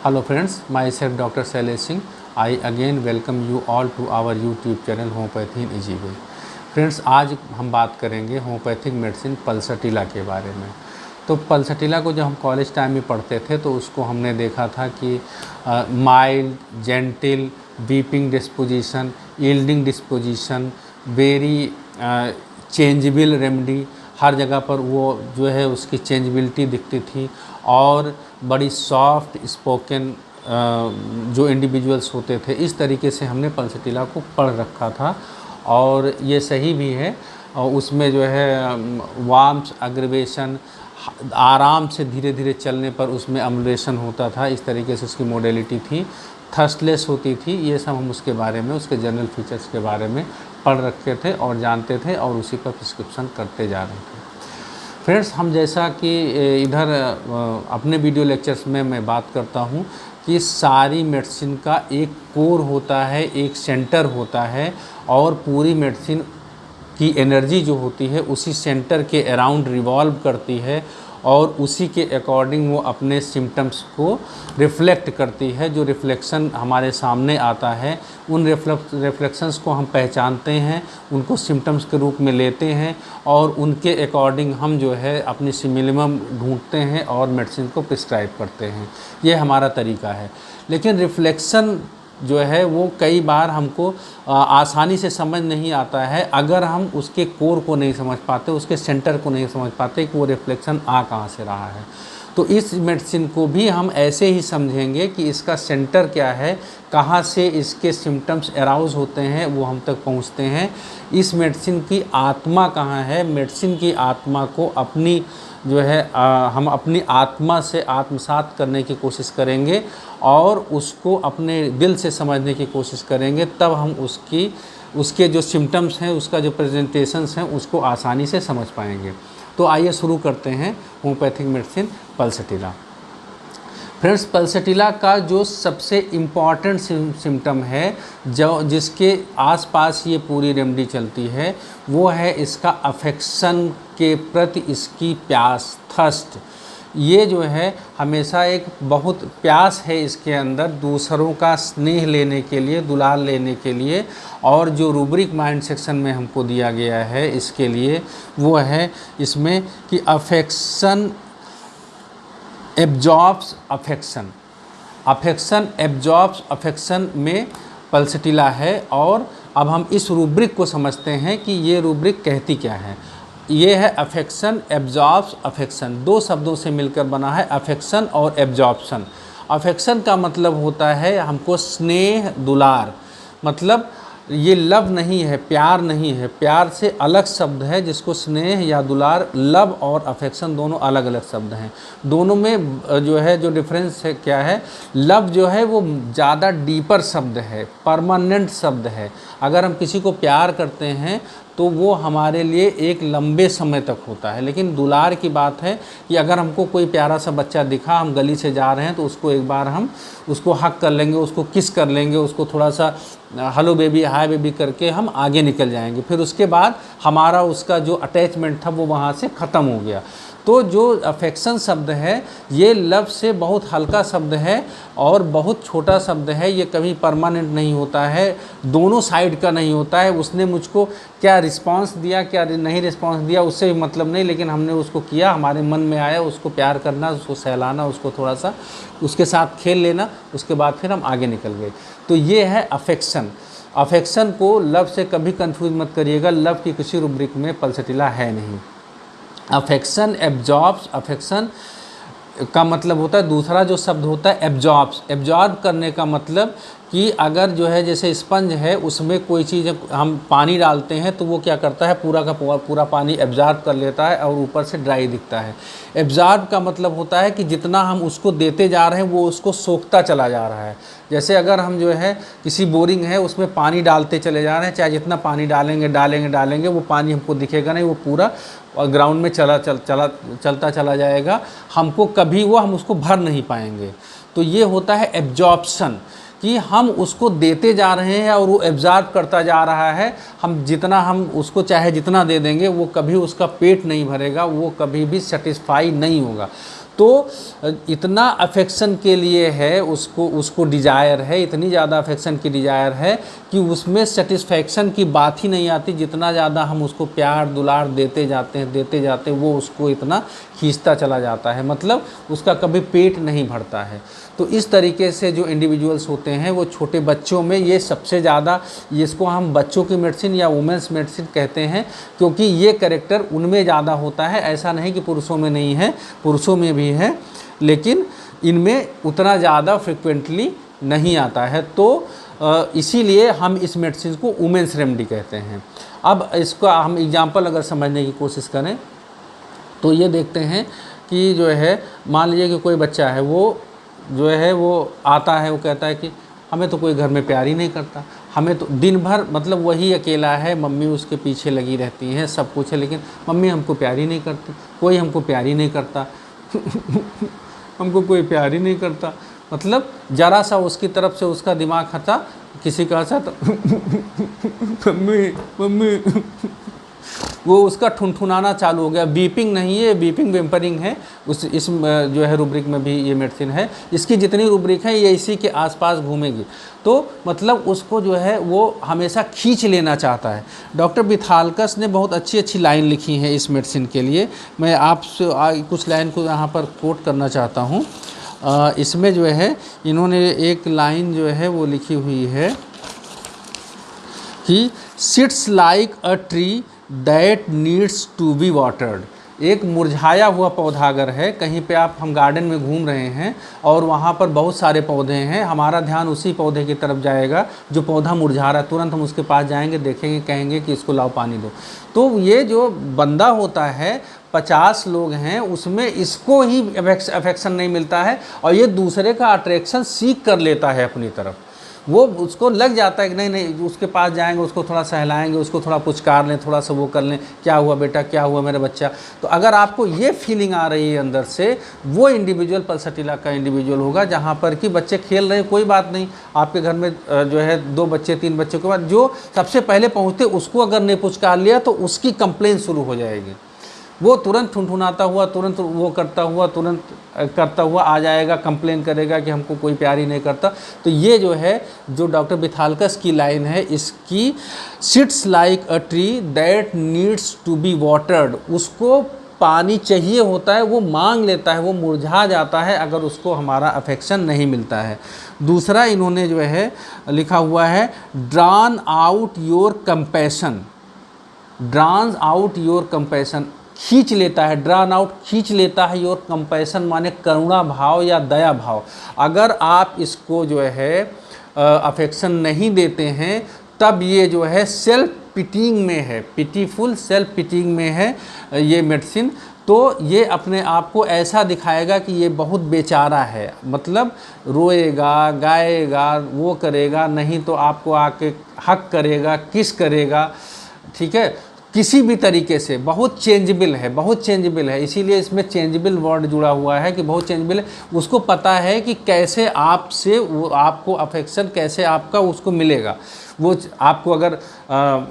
Hello friends, myself Dr. Shailesh Singh. I again welcome you all to our YouTube channel homeopathy in easy way. Friends, आज हम बात करेंगे homeopathic medicine पल्सटीला के बारे में। तो पल्सटीला को जब हम कॉलेज टाइम में पढ़ते थे तो उसको हमने देखा था कि mild, gentle, weeping disposition, yielding disposition, very changeable remedy, हर जगह पर वो जो है उसकी चेंजबिलिटी दिखती थी और बड़ी सॉफ्ट स्पोकन जो इंडिविजुअल्स होते थे, इस तरीके से हमने पल्सटीला को पढ़ रखा था और ये सही भी है। और उसमें जो है वार्म्स अग्रवेशन, आराम से धीरे धीरे चलने पर उसमें अम्लेशन होता था, इस तरीके से उसकी मोडेलिटी थी, थर्स्टलेस होती थी। ये सब हम उसके बारे में, उसके जनरल फीचर्स के बारे में पढ़ रखे थे और जानते थे और उसी पर प्रिस्क्रिप्शन करते जा रहे थे। फ्रेंड्स, हम जैसा कि इधर अपने वीडियो लेक्चर्स में मैं बात करता हूँ कि सारी मेडिसिन का एक कोर होता है, एक सेंटर होता है और पूरी मेडिसिन की एनर्जी जो होती है उसी सेंटर के अराउंड रिवॉल्व करती है और उसी के अकॉर्डिंग वो अपने सिम्टम्स को रिफ़्लेक्ट करती है। जो रिफ़्लेक्शन हमारे सामने आता है उन रिफ्लेक्शंस को हम पहचानते हैं, उनको सिम्टम्स के रूप में लेते हैं और उनके अकॉर्डिंग हम जो है अपनी सिमिलम ढूंढते हैं और मेडिसिन को प्रिस्क्राइब करते हैं। ये हमारा तरीका है। लेकिन रिफ़्लेक्शन जो है वो कई बार हमको आसानी से समझ नहीं आता है अगर हम उसके कोर को नहीं समझ पाते, उसके सेंटर को नहीं समझ पाते कि वो रिफ्लेक्शन आ कहाँ से रहा है। तो इस मेडिसिन को भी हम ऐसे ही समझेंगे कि इसका सेंटर क्या है, कहाँ से इसके सिम्टम्स अराउज होते हैं, वो हम तक पहुँचते हैं। इस मेडिसिन की आत्मा कहाँ है, मेडिसिन की आत्मा को अपनी जो है हम अपनी आत्मा से आत्मसात करने की कोशिश करेंगे और उसको अपने दिल से समझने की कोशिश करेंगे, तब हम उसके जो सिम्टम्स हैं, उसका जो प्रेजेंटेशंस हैं, उसको आसानी से समझ पाएंगे। तो आइए शुरू करते हैं होम्योपैथिक मेडिसिन पल्सटीला। फ्रेंड्स, पल्सटीला का जो सबसे इम्पॉर्टेंट सिम्टम है जो जिसके आसपास ये पूरी रेमेडी चलती है वो है इसका अफेक्शन के प्रति इसकी प्यास, थर्स्ट। ये जो है हमेशा एक बहुत प्यास है इसके अंदर दूसरों का स्नेह लेने के लिए, दुलार लेने के लिए। और जो रूब्रिक माइंड सेक्शन में हमको दिया गया है इसके लिए वो है इसमें कि affection absorbs affection, affection absorbs affection में पल्सटीला है। और अब हम इस रूब्रिक को समझते हैं कि ये रूब्रिक कहती क्या है। ये है अफेक्शन एब्जॉर्ब्स अफेक्शन, दो शब्दों से मिलकर बना है, अफेक्शन और एब्जॉर्प्शन। अफेक्शन का मतलब होता है हमको स्नेह दुलार, मतलब ये लव नहीं है, प्यार नहीं है, प्यार से अलग शब्द है जिसको स्नेह या दुलार, लव और अफेक्शन दोनों अलग अलग शब्द हैं। दोनों में जो है जो डिफरेंस है क्या है, लव जो है वो ज़्यादा डीपर शब्द है, परमानेंट शब्द है। अगर हम किसी को प्यार करते हैं तो वो हमारे लिए एक लंबे समय तक होता है। लेकिन दुलार की बात है कि अगर हमको कोई प्यारा सा बच्चा दिखा, हम गली से जा रहे हैं तो उसको एक बार हम उसको हक कर लेंगे, उसको किस कर लेंगे, उसको थोड़ा सा हेलो बेबी, हाय बेबी करके हम आगे निकल जाएंगे। फिर उसके बाद हमारा उसका जो अटैचमेंट था वो वहाँ से ख़त्म हो गया। तो जो अफेक्शन शब्द है ये लव से बहुत हल्का शब्द है और बहुत छोटा शब्द है। ये कभी परमानेंट नहीं होता है, दोनों साइड का नहीं होता है। उसने मुझको क्या रिस्पांस दिया, क्या नहीं रिस्पांस दिया, उससे भी मतलब नहीं, लेकिन हमने उसको किया, हमारे मन में आया, उसको प्यार करना, उसको सहलाना, उसको थोड़ा सा उसके साथ खेल लेना, उसके बाद फिर हम आगे निकल गए। तो ये है अफेक्शन। अफेक्शन को लव से कभी कंफ्यूज मत करिएगा, लव की किसी रूब्रिक में पल्सटीला है नहीं। अफेक्शन एब्जॉर्ब्स अफेक्शन का मतलब होता है, दूसरा जो शब्द होता है एब्जॉर्ब्स, एब्जॉर्ब करने का मतलब कि अगर जो है जैसे स्पंज है उसमें कोई चीज़ हम पानी डालते हैं तो वो क्या करता है, पूरा का पूरा पानी एब्जॉर्ब कर लेता है और ऊपर से ड्राई दिखता है। एब्जॉर्ब का मतलब होता है कि जितना हम उसको देते जा रहे हैं वो उसको सोखता चला जा रहा है। जैसे अगर हम जो है किसी बोरिंग है उसमें पानी डालते चले जा रहे हैं, चाहे जितना पानी डालेंगे वो पानी हमको दिखेगा नहीं, वो पूरा ग्राउंड में चलता चला जाएगा, हमको कभी हम उसको भर नहीं पाएंगे। तो ये होता है एब्जॉर्प्शन, कि हम उसको देते जा रहे हैं और वो एब्जॉर्ब करता जा रहा है। हम उसको चाहे जितना दे देंगे वो कभी उसका पेट नहीं भरेगा, वो कभी भी सेटिस्फाई नहीं होगा। तो इतना अफेक्शन के लिए है, उसको डिज़ायर है, इतनी ज़्यादा अफेक्शन की डिज़ायर है कि उसमें सेटिस्फैक्शन की बात ही नहीं आती। जितना ज़्यादा हम उसको प्यार दुलार देते जाते वो उसको इतना खींचता चला जाता है, मतलब उसका कभी पेट नहीं भरता है। तो इस तरीके से जो इंडिविजुअल्स होते हैं वो छोटे बच्चों में ये सबसे ज़्यादा, इसको हम बच्चों की मेडिसिन या वुमेंस मेडिसिन कहते हैं, क्योंकि ये कैरेक्टर उनमें ज़्यादा होता है। ऐसा नहीं कि पुरुषों में नहीं है, पुरुषों में भी है, लेकिन इनमें उतना ज़्यादा फ्रिक्वेंटली नहीं आता है। तो इसीलिए हम इस मेडिसिन को वुमेंस रेमेडी कहते हैं। अब इसका हम एग्जांपल अगर समझने की कोशिश करें तो ये देखते हैं कि जो है, मान लीजिए कि कोई बच्चा है, वो जो है वो आता है, वो कहता है कि हमें तो कोई घर में प्यार ही नहीं करता, हमें तो दिन भर मतलब वही अकेला है, मम्मी उसके पीछे लगी रहती हैं, सब कुछ है, लेकिन मम्मी हमको प्यार ही नहीं करती, कोई हमको प्यार ही नहीं करता हमको कोई प्यार ही नहीं करता। मतलब ज़रा सा उसकी तरफ से उसका दिमाग हटा, किसी का सा तो मम्मी मम्मी वो उसका ठुनठुनाना चालू हो गया। बीपिंग नहीं है, बीपिंग वेम्परिंग है। इस जो है रूब्रिक में भी ये मेडिसिन है। इसकी जितनी रूब्रिक है ये इसी के आसपास घूमेगी। तो मतलब उसको जो है वो हमेशा खींच लेना चाहता है। डॉक्टर बिथालकस ने बहुत अच्छी अच्छी लाइन लिखी है इस मेडिसिन के लिए। मैं आपसे कुछ लाइन को यहाँ पर कोट करना चाहता हूँ। इसमें जो है इन्होंने एक लाइन जो है वो लिखी हुई है कि sits like a tree that needs to be watered. एक मुरझाया हुआ पौधा अगर है, कहीं पे हम गार्डन में घूम रहे हैं और वहाँ पर बहुत सारे पौधे हैं, हमारा ध्यान उसी पौधे की तरफ जाएगा जो पौधा मुरझा रहा है। तुरंत हम उसके पास जाएंगे, देखेंगे, कहेंगे कि इसको लाओ पानी दो। तो ये जो बंदा होता है, 50 लोग हैं, उसमें इसको ही अफेक्शन नहीं मिलता है और ये दूसरे का अट्रैक्शन सीख कर लेता है अपनी तरफ। वो उसको लग जाता है कि नहीं उसके पास जाएंगे, उसको थोड़ा सहलाएंगे, उसको थोड़ा पुचकार लें, थोड़ा सा वो कर लें, क्या हुआ बेटा, क्या हुआ मेरा बच्चा। तो अगर आपको ये फीलिंग आ रही है अंदर से, वो इंडिविजुअल पल्सटीला का इंडिविजुअल होगा जहाँ पर कि बच्चे खेल रहे हैं, कोई बात नहीं, आपके घर में जो है 2 बच्चे 3 बच्चे के बाद जो सबसे पहले पहुँचते उसको अगर नहीं पुचकार लिया तो उसकी कंप्लेन शुरू हो जाएगी। वो तुरंत ठुनठुनाता हुआ, तुरंत वो करता हुआ आ जाएगा, कंप्लेन करेगा कि हमको कोई प्यार ही नहीं करता। तो ये जो है, जो डॉक्टर बिथालकस की लाइन है इसकी, sits like a tree that needs to be watered, उसको पानी चाहिए होता है, वो मांग लेता है, वो मुरझा जाता है अगर उसको हमारा अफेक्शन नहीं मिलता है। दूसरा इन्होंने जो है लिखा हुआ है, drawn out your compassion, drawn out your compassion, खींच लेता है, ड्रॉन आउट खींच लेता है, योर कंपैशन माने करुणा भाव या दया भाव। अगर आप इसको जो है अफेक्शन नहीं देते हैं तब ये जो है सेल्फ पिटिंग में है, पिटीफुल सेल्फ पिटिंग में है ये मेडिसिन। तो ये अपने आप को ऐसा दिखाएगा कि ये बहुत बेचारा है, मतलब रोएगा, गाएगा, वो करेगा, नहीं तो आपको आके हक करेगा, किस करेगा, ठीक है, किसी भी तरीके से। बहुत चेंजेबल है, बहुत चेंजेबल है, इसीलिए इसमें चेंजेबल वर्ड जुड़ा हुआ है कि बहुत चेंजेबल है। उसको पता है कि कैसे आपसे वो आपको अफेक्शन कैसे आपका उसको मिलेगा। वो आपको अगर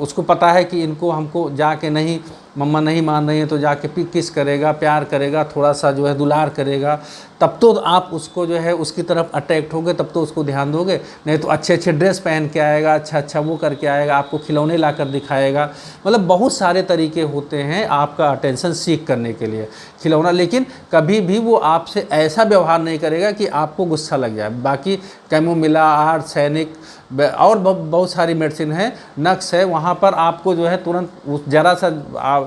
उसको पता है कि इनको हमको जाके नहीं, मम्मा नहीं मान रही है तो जाके किस करेगा, प्यार करेगा, थोड़ा सा जो है दुलार करेगा, तब तो आप उसको जो है उसकी तरफ अट्रैक्ट होगे, तब तो उसको ध्यान दोगे। नहीं तो अच्छे अच्छे ड्रेस पहन के आएगा, अच्छा वो करके आएगा, आपको खिलौने ला कर दिखाएगा। मतलब बहुत सारे तरीके होते हैं आपका अटेंशन सीख करने के लिए खिलौना, लेकिन कभी भी वो आपसे ऐसा व्यवहार नहीं करेगा कि आपको गुस्सा लग जाए। बाकी कैमोमिला, आर्ट, सैनिक और बहुत सारी मेडिसिन है, नक्स है, वहाँ पर आपको जो है तुरंत ज़रा सा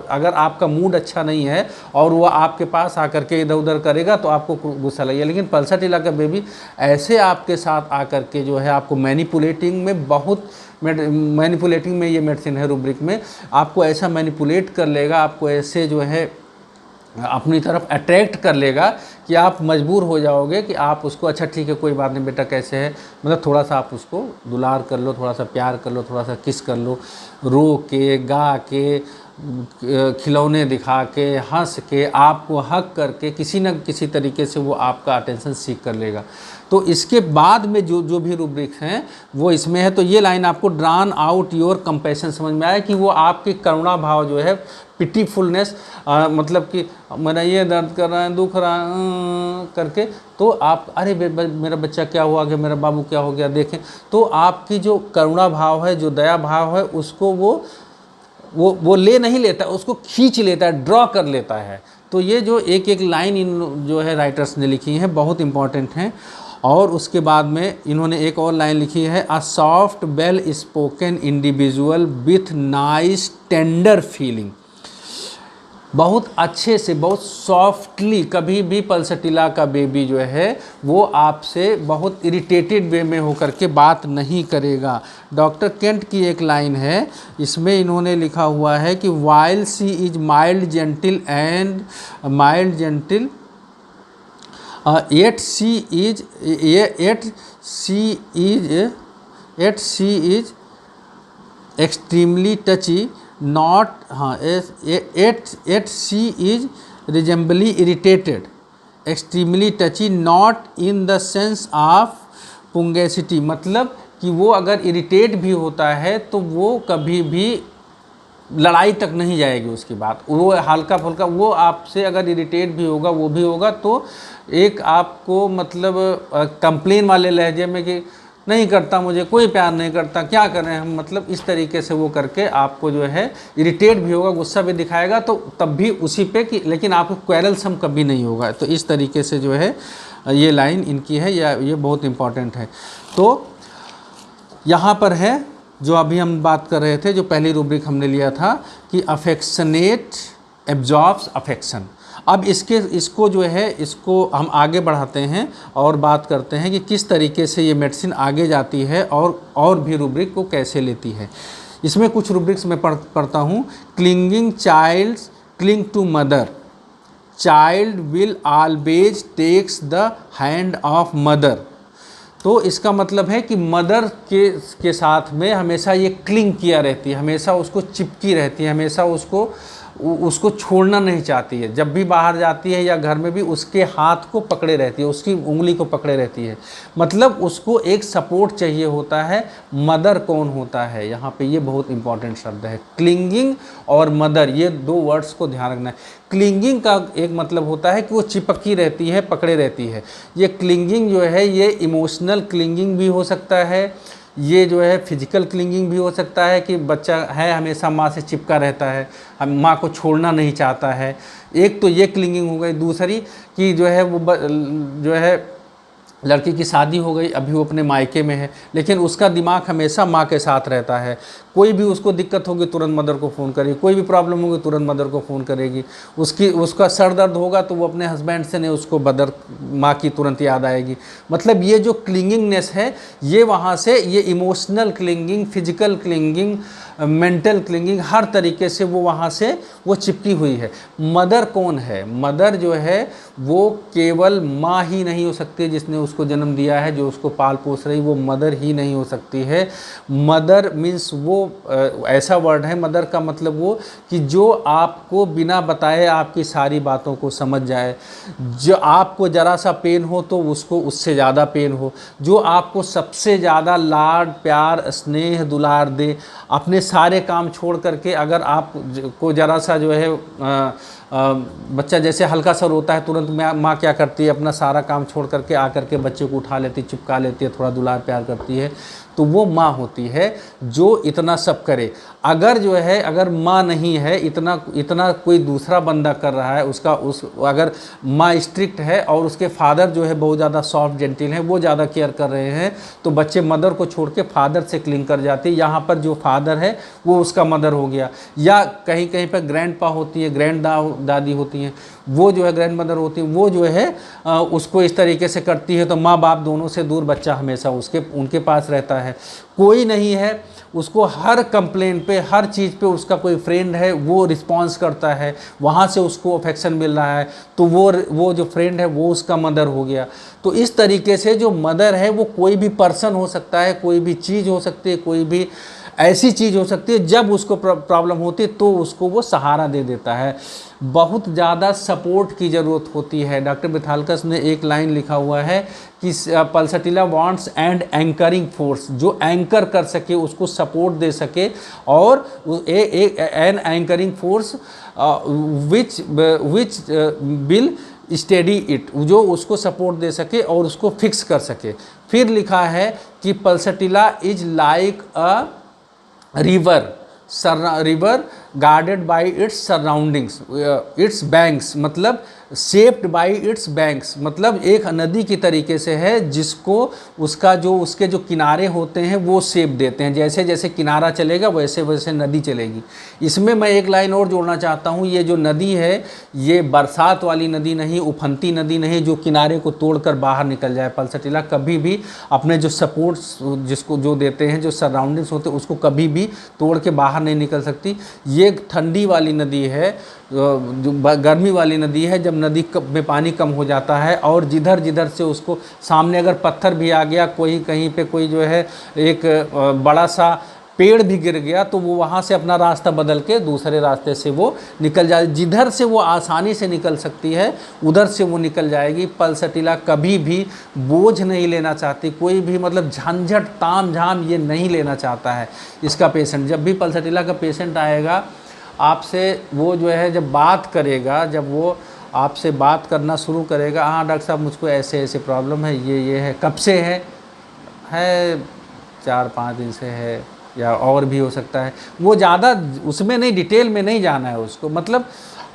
अगर आपका मूड अच्छा नहीं है और वो आपके पास आकर के इधर उधर करेगा तो आपको गुस्सा लगेगा। लेकिन पल्सटीला का बेबी ऐसे आपके साथ आकर के जो है आपको मैनिपुलेटिंग में, बहुत मैनिपुलेटिंग में ये मेडिसिन है रूब्रिक में, आपको ऐसा मैनिपुलेट कर लेगा, आपको ऐसे जो है अपनी तरफ अट्रैक्ट कर लेगा कि आप मजबूर हो जाओगे कि आप उसको, अच्छा ठीक है कोई बात नहीं बेटा कैसे है, मतलब थोड़ा सा आप उसको दुलार कर लो, थोड़ा सा प्यार कर लो, थोड़ा सा किस कर लो, रो के, गा के, खिलौने दिखा के, हंस के, आपको हक करके किसी न किसी तरीके से वो आपका अटेंशन सीख कर लेगा। तो इसके बाद में जो भी रूब्रिक्स हैं वो इसमें है। तो ये लाइन आपको ड्रॉन आउट योर कंपैशन समझ में आया कि वो आपके करुणा भाव जो है पिटीफुलनेस, मतलब कि मेरा ये दर्द कर रहा है, दुख रहा है करके, तो आप अरे मेरा बच्चा क्या हुआ गया, मेरा बाबू क्या हो गया, देखें, तो आपकी जो करुणा भाव है, जो दया भाव है, उसको वो ले नहीं लेता, उसको खींच लेता है, ड्रॉ कर लेता है। तो ये जो एक एक लाइन इन जो है राइटर्स ने लिखी है बहुत इंपॉर्टेंट हैं। और उसके बाद में इन्होंने एक और लाइन लिखी है, a soft well spoken individual with nice tender feeling. बहुत अच्छे से, बहुत सॉफ्टली, कभी भी पल्सटीला का बेबी जो है वो आपसे बहुत इरिटेटेड वे में होकर के बात नहीं करेगा। डॉक्टर केंट की एक लाइन है, इसमें इन्होंने लिखा हुआ है कि while she is mild gentle and mild gentle yet she is extremely touchy, not yet she is reasonably irritated, extremely touchy, not in the sense of pugnacity। मतलब कि वो अगर इरिटेट भी होता है तो वो कभी भी लड़ाई तक नहीं जाएगी उसकी बात, वो हल्का फुल्का, वो आपसे अगर इरिटेट भी होगा, वो भी होगा तो एक आपको मतलब कंप्लेन वाले लहजे में कि नहीं करता, मुझे कोई प्यार नहीं करता, क्या करें हम, मतलब इस तरीके से वो करके आपको जो है इरिटेट भी होगा, गुस्सा भी दिखाएगा, तो तब भी उसी पे कि, लेकिन आपको क्वेरलसम कभी नहीं होगा। तो इस तरीके से जो है ये लाइन इनकी है, या ये बहुत इम्पॉर्टेंट है। तो यहाँ पर है जो अभी हम बात कर रहे थे, जो पहली रूब्रिक हमने लिया था कि अफेक्शनेट एब्जॉर्ब्स अफेक्शन। अब इसको जो है इसको हम आगे बढ़ाते हैं और बात करते हैं कि किस तरीके से ये मेडिसिन आगे जाती है और भी रूब्रिक को कैसे लेती है। इसमें कुछ रूब्रिक्स मैं पढ़ता हूँ। Clinging child cling to mother, child will always takes the hand of mother. तो इसका मतलब है कि मदर के साथ में हमेशा ये क्लिंग किया रहती है, हमेशा उसको चिपकी रहती है, हमेशा उसको छोड़ना नहीं चाहती है। जब भी बाहर जाती है या घर में भी उसके हाथ को पकड़े रहती है, उसकी उंगली को पकड़े रहती है, मतलब उसको एक सपोर्ट चाहिए होता है। मदर कौन होता है यहाँ पे, ये बहुत इंपॉर्टेंट शब्द है। क्लिंगिंग और मदर, ये दो वर्ड्स को ध्यान रखना है। क्लिंगिंग का एक मतलब होता है कि वो चिपकी रहती है, पकड़े रहती है। ये क्लिंगिंग जो है ये इमोशनल क्लिंगिंग भी हो सकता है, ये जो है फिजिकल क्लिंगिंग भी हो सकता है कि बच्चा है हमेशा माँ से चिपका रहता है, माँ को छोड़ना नहीं चाहता है। एक तो ये क्लिंगिंग हो गई। दूसरी कि जो है वो जो है लड़की की शादी हो गई, अभी वो अपने मायके में है, लेकिन उसका दिमाग हमेशा माँ के साथ रहता है। कोई भी उसको दिक्कत होगी तुरंत मदर को फ़ोन करेगी, कोई भी प्रॉब्लम होगी तुरंत मदर को फ़ोन करेगी। उसका सर दर्द होगा तो वो अपने हस्बैंड से नहीं, उसको माँ की तुरंत याद आएगी। मतलब ये जो क्लिंगिंगनेस है ये वहाँ से, ये emotional clinging, physical clinging, mental clinging, हर तरीके से वो वहाँ से वो चिपकी हुई है। मदर कौन है? मदर जो है वो केवल माँ ही नहीं हो सकती जिसने उसको जन्म दिया है, जो उसको पाल पोस रही, वो मदर ही नहीं हो सकती है। मदर मीन्स वो ऐसा वर्ड है, मदर का मतलब वो कि जो आपको बिना बताए आपकी सारी बातों को समझ जाए, जो आपको ज़रा सा पेन हो तो उसको उससे ज़्यादा पेन हो, जो आपको सबसे ज़्यादा लाड प्यार स्नेह दुलार दे, अपने सारे काम छोड़ करके अगर आप को ज़रा सा जो है बच्चा जैसे हल्का सा रोता है तुरंत माँ क्या करती है, अपना सारा काम छोड़ करके आकर के बच्चे को उठा लेती, चिपका लेती है, थोड़ा दुलार प्यार करती है, तो वो माँ होती है जो इतना सब करे। अगर जो है अगर माँ नहीं है, इतना कोई दूसरा बंदा कर रहा है, अगर माँ स्ट्रिक्ट है और उसके फादर जो है बहुत ज़्यादा सॉफ्ट जेंटिल हैं, वो ज़्यादा केयर कर रहे हैं, तो बच्चे मदर को छोड़ के फादर से क्लिंग कर जाते हैं। यहाँ पर जो फादर है वो उसका मदर हो गया, या कहीं कहीं पर ग्रैंड पा होती है, ग्रैंड दादी होती हैं, वो जो है ग्रैंड मदर होती है, वो जो है उसको इस तरीके से करती है, तो माँ बाप दोनों से दूर बच्चा हमेशा उनके पास रहता है। कोई नहीं है उसको, हर कंप्लेन पे हर चीज़ पे उसका कोई फ्रेंड है, वो रिस्पॉन्स करता है, वहाँ से उसको अफेक्शन मिल रहा है, तो वो जो फ्रेंड है वो उसका मदर हो गया। तो इस तरीके से जो मदर है वो कोई भी पर्सन हो सकता है, कोई भी चीज़ हो सकती है, कोई भी ऐसी चीज़ हो सकती है जब उसको प्रॉब्लम होती है तो उसको वो सहारा दे देता है। बहुत ज़्यादा सपोर्ट की ज़रूरत होती है। डॉक्टर मिथालकस ने एक लाइन लिखा हुआ है कि Pulsatilla wants and anchoring force, जो एंकर कर सके, उसको सपोर्ट दे सके, और an anchoring force which will steady it, जो उसको सपोर्ट दे सके और उसको फिक्स कर सके। फिर लिखा है कि Pulsatilla is like a river guarded by its surroundings, it's banks, मतलब शेप्ड बाई इट्स बैंक्स, मतलब एक नदी की तरीके से है जिसको उसके जो किनारे होते हैं वो शेप देते हैं। जैसे जैसे किनारा चलेगा वैसे वैसे नदी चलेगी। इसमें मैं एक लाइन और जोड़ना चाहता हूँ, ये जो नदी है ये बरसात वाली नदी नहीं, उफनती नदी नहीं जो किनारे को तोड़कर बाहर निकल जाए। पल्सटिला कभी भी अपने जो सपोर्ट्स जिसको जो देते हैं, जो सराउंडिंग्स होते हैं, उसको कभी भी तोड़ के बाहर नहीं निकल सकती। ये ठंडी वाली नदी है, जो गर्मी वाली नदी है, जब नदी में पानी कम हो जाता है और जिधर जिधर से उसको सामने अगर पत्थर भी आ गया, कोई कहीं पे कोई जो है एक बड़ा सा पेड़ भी गिर गया, तो वो वहाँ से अपना रास्ता बदल के दूसरे रास्ते से वो निकल जाए। जिधर से वो आसानी से निकल सकती है उधर से वो निकल जाएगी। पल्सटिला कभी भी बोझ नहीं लेना चाहती, कोई भी मतलब झंझट ताम झाम ये नहीं लेना चाहता है इसका पेशेंट। जब भी पल्सटिला का पेशेंट आएगा आपसे, वो जो है जब बात करेगा, जब वो आपसे बात करना शुरू करेगा, हाँ डॉक्टर साहब मुझको ऐसे ऐसे प्रॉब्लम है, ये है, कब से है 4-5 दिन से है, या और भी हो सकता है। वो ज़्यादा उसमें नहीं, डिटेल में नहीं जाना है उसको, मतलब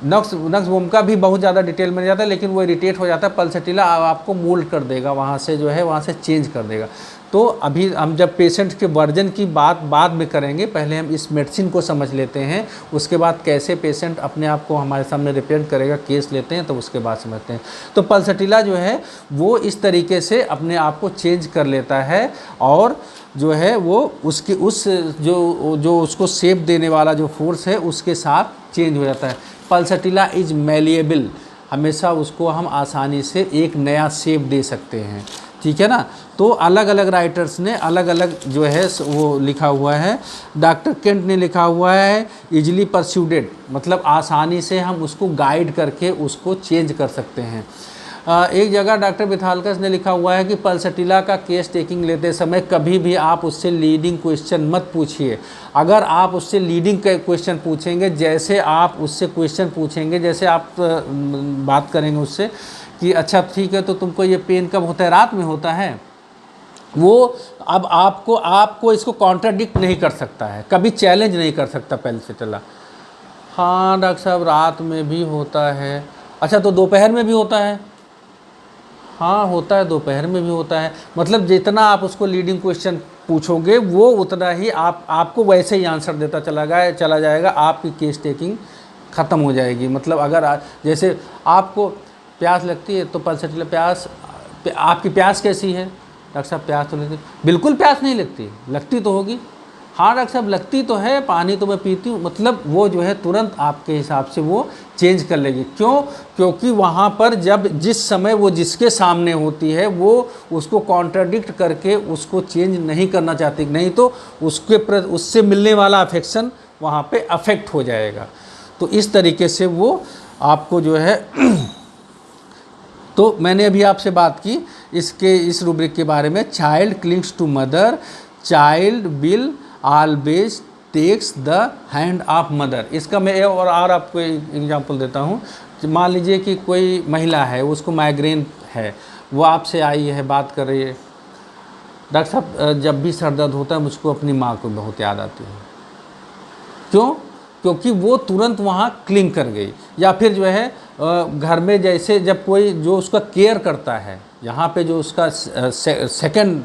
नक्स वोम का भी बहुत ज़्यादा डिटेल में नहीं जाता है, लेकिन वो इरिटेट हो जाता है। पल्सटिला आपको मोल्ड कर देगा, वहाँ से जो है वहाँ से चेंज कर देगा। तो अभी हम जब पेशेंट के वर्जन की बात बाद में करेंगे, पहले हम इस मेडिसिन को समझ लेते हैं, उसके बाद कैसे पेशेंट अपने आप को हमारे सामने रिप्रेजेंट करेगा, केस लेते हैं, तो उसके बाद समझते हैं। तो पल्सटिला जो है वो इस तरीके से अपने आप को चेंज कर लेता है, और जो है वो उसकी जो उसको शेप देने वाला जो फोर्स है उसके साथ चेंज हो जाता है। पल्सटिला इज मैलिएबल, हमेशा उसको हम आसानी से एक नया शेप दे सकते हैं, ठीक है ना। तो अलग अलग राइटर्स ने अलग अलग जो है वो लिखा हुआ है। डॉक्टर केंट ने लिखा हुआ है इजली परस्यूडेड, मतलब आसानी से हम उसको गाइड करके उसको चेंज कर सकते हैं। एक जगह डॉक्टर मिथालकस ने लिखा हुआ है कि पल्सटिला का केस टेकिंग लेते समय कभी भी आप उससे लीडिंग क्वेश्चन मत पूछिए। अगर आप उससे लीडिंग क्वेश्चन पूछेंगे, जैसे आप उससे क्वेश्चन पूछेंगे, जैसे आप बात करेंगे उससे कि अच्छा ठीक है तो तुमको ये पेन कब होता है, रात में होता है, वो अब आपको इसको कॉन्ट्राडिक्ट नहीं कर सकता है, कभी चैलेंज नहीं कर सकता पल्सटिला। हाँ डॉक्टर साहब रात में भी होता है, अच्छा तो दोपहर में भी होता है, हाँ होता है, दोपहर में भी होता है। मतलब जितना आप उसको लीडिंग क्वेश्चन पूछोगे वो उतना ही आपको वैसे ही आंसर देता चला जाएगा, आपकी केस टेकिंग ख़त्म हो जाएगी। मतलब अगर जैसे आपको प्यास लगती है तो पल्सटिला आपकी प्यास कैसी है, डॉक्टर साहब प्यास तो लगती, बिल्कुल प्यास नहीं लगती तो होगी, हाँ डॉक्टर साहब लगती तो है, पानी तो मैं पीती हूँ, मतलब वो जो है तुरंत आपके हिसाब से वो चेंज कर लेगी। क्यों? क्योंकि वहाँ पर जिस समय वो जिसके सामने होती है वो उसको कॉन्ट्राडिक्ट करके उसको चेंज नहीं करना चाहती, नहीं तो उससे मिलने वाला अफेक्शन वहाँ पे अफेक्ट हो जाएगा। तो इस तरीके से वो आपको जो है तो मैंने अभी आपसे बात की इस रूब्रिक के बारे में, child clings to mother, child will always takes the hand of mother. इसका मैं और आपको एग्जांपल देता हूँ। मान लीजिए कि कोई महिला है, उसको माइग्रेन है, वो आपसे आई है, बात कर रही है, डॉक्टर साहब जब भी सर दर्द होता है मुझको अपनी माँ को बहुत याद आती है। क्यों? क्योंकि वो तुरंत वहाँ क्लिंग कर गई। या फिर जो है घर में जैसे जब कोई जो उसका केयर करता है, यहाँ पे जो उसका सेकंड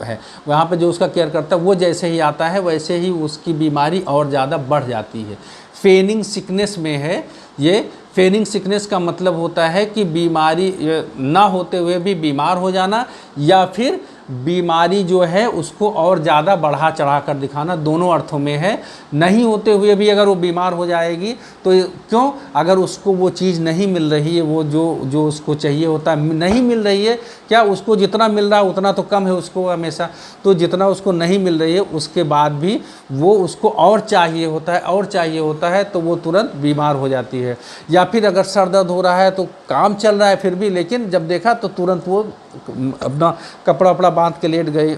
है, वहाँ पे जो उसका केयर करता है वो जैसे ही आता है वैसे ही उसकी बीमारी और ज़्यादा बढ़ जाती है। फेनिंग सिकनेस में है ये। फेनिंग सिकनेस का मतलब होता है कि बीमारी ना होते हुए भी बीमार हो जाना, या फिर बीमारी जो है उसको और ज़्यादा बढ़ा चढ़ा कर दिखाना, दोनों अर्थों में है। नहीं होते हुए भी अगर वो बीमार हो जाएगी तो क्यों, अगर उसको वो चीज़ नहीं मिल रही है, वो जो उसको चाहिए होता है नहीं मिल रही है, क्या उसको जितना मिल रहा है उतना तो कम है उसको हमेशा, तो जितना उसको नहीं मिल रही है उसके बाद भी वो उसको और चाहिए होता है, और चाहिए होता है, तो वो तुरंत बीमार हो जाती है। या फिर अगर सर दर्द हो रहा है तो काम चल रहा है फिर भी, लेकिन जब देखा तो तुरंत वो अपना कपड़ा वपड़ा बांध के लेट गई।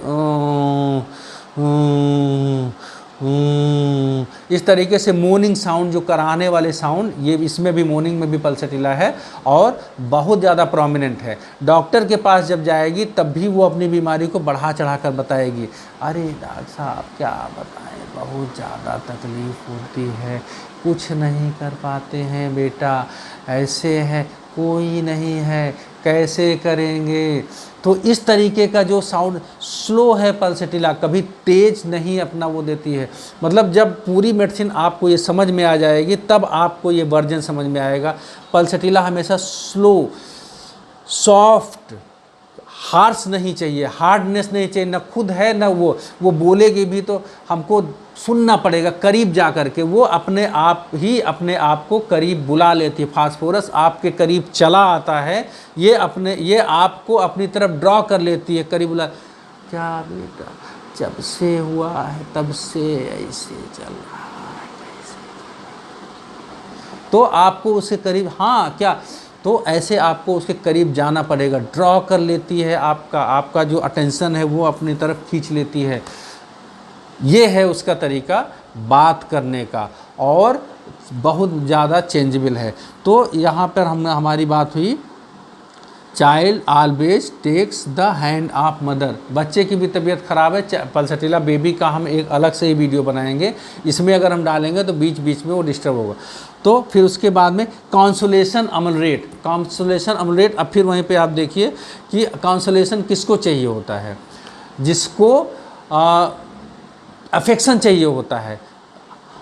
इस तरीके से मोर्निंग साउंड जो कराने वाले साउंड, ये इसमें भी मोर्निंग में भी पल्सटिला है और बहुत ज़्यादा प्रोमिनेंट है। डॉक्टर के पास जब जाएगी तब भी वो अपनी बीमारी को बढ़ा चढ़ा कर बताएगी। अरे डॉक्टर साहब क्या बताएं, बहुत ज़्यादा तकलीफ़ होती है, कुछ नहीं कर पाते हैं बेटा, ऐसे है, कोई नहीं है, कैसे करेंगे। तो इस तरीके का जो साउंड स्लो है पल्सटिला, कभी तेज नहीं अपना वो देती है। मतलब जब पूरी मेडिसिन आपको ये समझ में आ जाएगी तब आपको ये वर्जन समझ में आएगा। पल्सटिला हमेशा स्लो, सॉफ्ट, हार्श नहीं चाहिए, हार्डनेस नहीं चाहिए, न खुद है न वो बोलेगी भी तो हमको सुनना पड़ेगा करीब जा कर के। वो अपने आप को करीब बुला लेती है। फास्फोरस आपके करीब चला आता है, ये आपको अपनी तरफ ड्रॉ कर लेती है, करीब बुला। क्या बेटा, जब से हुआ है तब से ऐसे चल रहा है, तो आपको उसके करीब, हाँ क्या, तो ऐसे आपको उसके करीब जाना पड़ेगा। ड्रॉ कर लेती है, आपका जो अटेंशन है वो अपनी तरफ खींच लेती है। ये है उसका तरीका बात करने का, और बहुत ज़्यादा चेंजेबल है। तो यहाँ पर हमारी बात हुई, child always takes the hand of mother. बच्चे की भी तबीयत ख़राब है, पल्सटिला बेबी का हम एक अलग से ही वीडियो बनाएंगे, इसमें अगर हम डालेंगे तो बीच बीच में वो डिस्टर्ब होगा। तो फिर उसके बाद में कॉन्सोलेशन अमलरेट, कॉन्सोलेशन अमलरेट। अब फिर वहीं पे आप देखिए कि कॉन्सोलेशन किसको चाहिए होता है, जिसको अफेक्शन चाहिए होता है।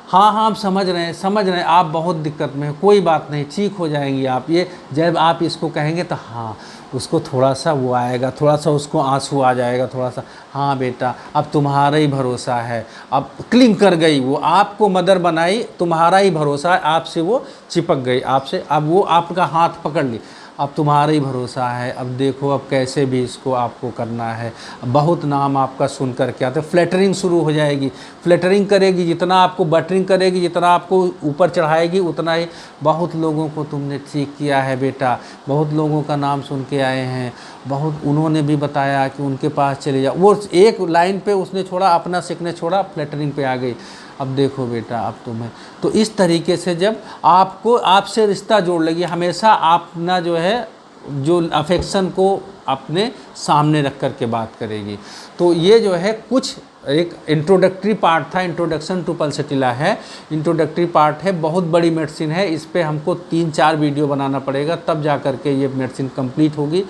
हाँ हम समझ रहे हैं आप बहुत दिक्कत में हैं, कोई बात नहीं, ठीक हो जाएंगी आप। ये जब आप इसको कहेंगे तो हाँ उसको थोड़ा सा वो आएगा, थोड़ा सा उसको आंसू आ जाएगा, थोड़ा सा, हाँ बेटा अब तुम्हारा ही भरोसा है। अब क्लिंग कर गई, वो आपको मदर बनाई, तुम्हारा ही भरोसा है, आपसे वो चिपक गई आपसे, अब वो आपका हाथ पकड़ ली, अब तुम्हारा ही भरोसा है, अब देखो अब कैसे भी इसको आपको करना है। बहुत नाम आपका सुन कर के आते, फ्लैटरिंग शुरू हो जाएगी, फ्लैटरिंग करेगी, जितना आपको बटरिंग करेगी, जितना आपको ऊपर चढ़ाएगी उतना ही। बहुत लोगों को तुमने ठीक किया है बेटा, बहुत लोगों का नाम सुन के आए हैं, बहुत उन्होंने भी बताया कि उनके पास चले जाओ। वो एक लाइन पे उसने छोड़ा, अपना सीखने छोड़ा, फ्लैटरिंग पे आ गई, अब देखो बेटा अब तुम्हें। तो इस तरीके से जब आपसे रिश्ता जोड़ लेगी, हमेशा अपना जो है जो अफेक्शन को अपने सामने रख कर के बात करेगी। तो ये जो है कुछ एक इंट्रोडक्टरी पार्ट था, इंट्रोडक्शन टू पल्सटिला है, इंट्रोडक्टरी पार्ट है, बहुत बड़ी मेडिसिन है, इस पे हमको 3-4 वीडियो बनाना पड़ेगा तब जा कर के ये मेडिसिन कंप्लीट होगी।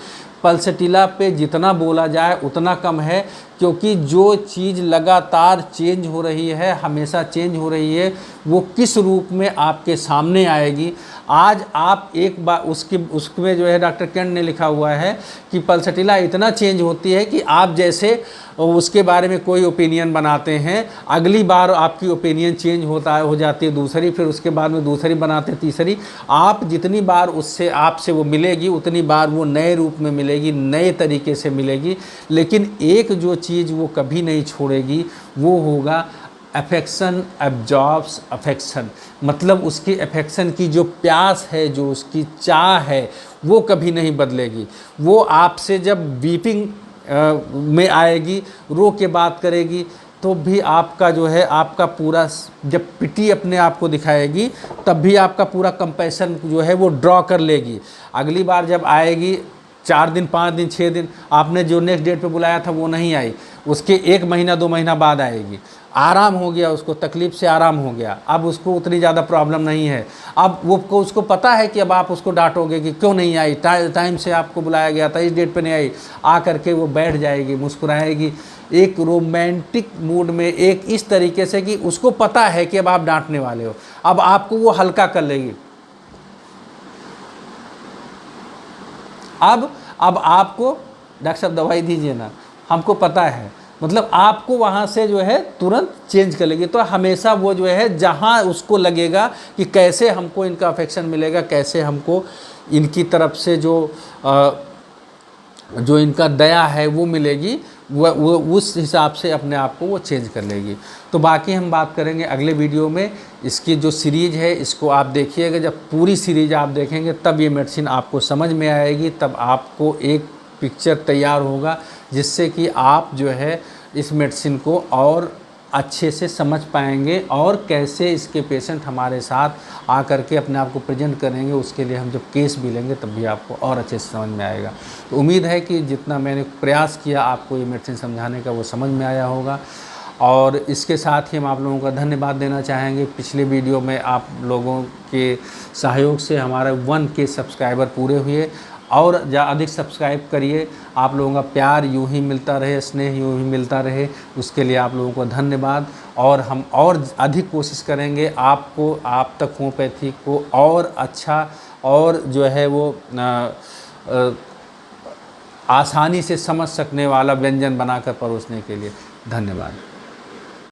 पल्सटिला पे जितना बोला जाए उतना कम है, क्योंकि जो चीज़ लगातार चेंज हो रही है, हमेशा चेंज हो रही है, वो किस रूप में आपके सामने आएगी। आज आप एक बार उसमें जो है डॉक्टर केंट ने लिखा हुआ है कि पल्सटिला इतना चेंज होती है कि आप जैसे उसके बारे में कोई ओपिनियन बनाते हैं, अगली बार आपकी ओपिनियन चेंज हो जाती है दूसरी, फिर उसके बाद में दूसरी बनाते हैं, तीसरी। आप जितनी बार आपसे वो मिलेगी उतनी बार वो नए रूप में मिलेगी, नए तरीके से मिलेगी। लेकिन एक जो चीज़ वो कभी नहीं छोड़ेगी वो होगा अफेक्शन एब्जॉर्ब्स अफेक्शन। मतलब उसकी अफेक्शन की जो प्यास है, जो उसकी चाह है, वो कभी नहीं बदलेगी। वो आपसे जब बीपिंग में आएगी, रो के बात करेगी, तो भी आपका जो है आपका पूरा, जब पिटी अपने आप को दिखाएगी तब भी आपका पूरा कंपैशन जो है वो ड्रॉ कर लेगी। अगली बार जब आएगी 4 दिन 5 दिन 6 दिन, आपने जो नेक्स्ट डेट पे बुलाया था वो नहीं आई, उसके 1 महीना 2 महीना बाद आएगी। आराम हो गया, उसको तकलीफ़ से आराम हो गया, अब उसको उतनी ज़्यादा प्रॉब्लम नहीं है। अब उसको पता है कि अब आप उसको डांटोगे कि क्यों नहीं आई, टाइम से आपको बुलाया गया था, इस डेट पे नहीं आई, आ करके वो बैठ जाएगी, मुस्कुराएगी एक रोमांटिक मूड में, एक इस तरीके से कि उसको पता है कि अब आप डांटने वाले हो, अब आपको वो हल्का कर लेगी। अब आपको डॉक्टर साहब दवाई दीजिए ना, हमको पता है, मतलब आपको वहाँ से जो है तुरंत चेंज कर लेगी। तो हमेशा वो जो है जहाँ उसको लगेगा कि कैसे हमको इनका अफेक्शन मिलेगा, कैसे हमको इनकी तरफ से जो इनका दया है वो मिलेगी, वो उस हिसाब से अपने आप को वो चेंज कर लेगी। तो बाकी हम बात करेंगे अगले वीडियो में। इसकी जो सीरीज़ है इसको आप देखिएगा, जब पूरी सीरीज़ आप देखेंगे तब ये मेडिसिन आपको समझ में आएगी, तब आपको एक पिक्चर तैयार होगा जिससे कि आप जो है इस मेडिसिन को और अच्छे से समझ पाएंगे और कैसे इसके पेशेंट हमारे साथ आकर के अपने आप को प्रेजेंट करेंगे। उसके लिए हम जब केस भी लेंगे तब भी आपको और अच्छे से समझ में आएगा। तो उम्मीद है कि जितना मैंने प्रयास किया आपको ये मेडिसिन समझाने का वो समझ में आया होगा। और इसके साथ ही हम आप लोगों का धन्यवाद देना चाहेंगे। पिछले वीडियो में आप लोगों के सहयोग से हमारे 1K सब्सक्राइबर पूरे हुए, और अधिक सब्सक्राइब करिए। आप लोगों का प्यार यूं ही मिलता रहे, स्नेह यूं ही मिलता रहे, उसके लिए आप लोगों को धन्यवाद। और हम और अधिक कोशिश करेंगे आपको, आप तक होम्योपैथी को और अच्छा और जो है वो आसानी से समझ सकने वाला व्यंजन बनाकर परोसने के लिए। धन्यवाद।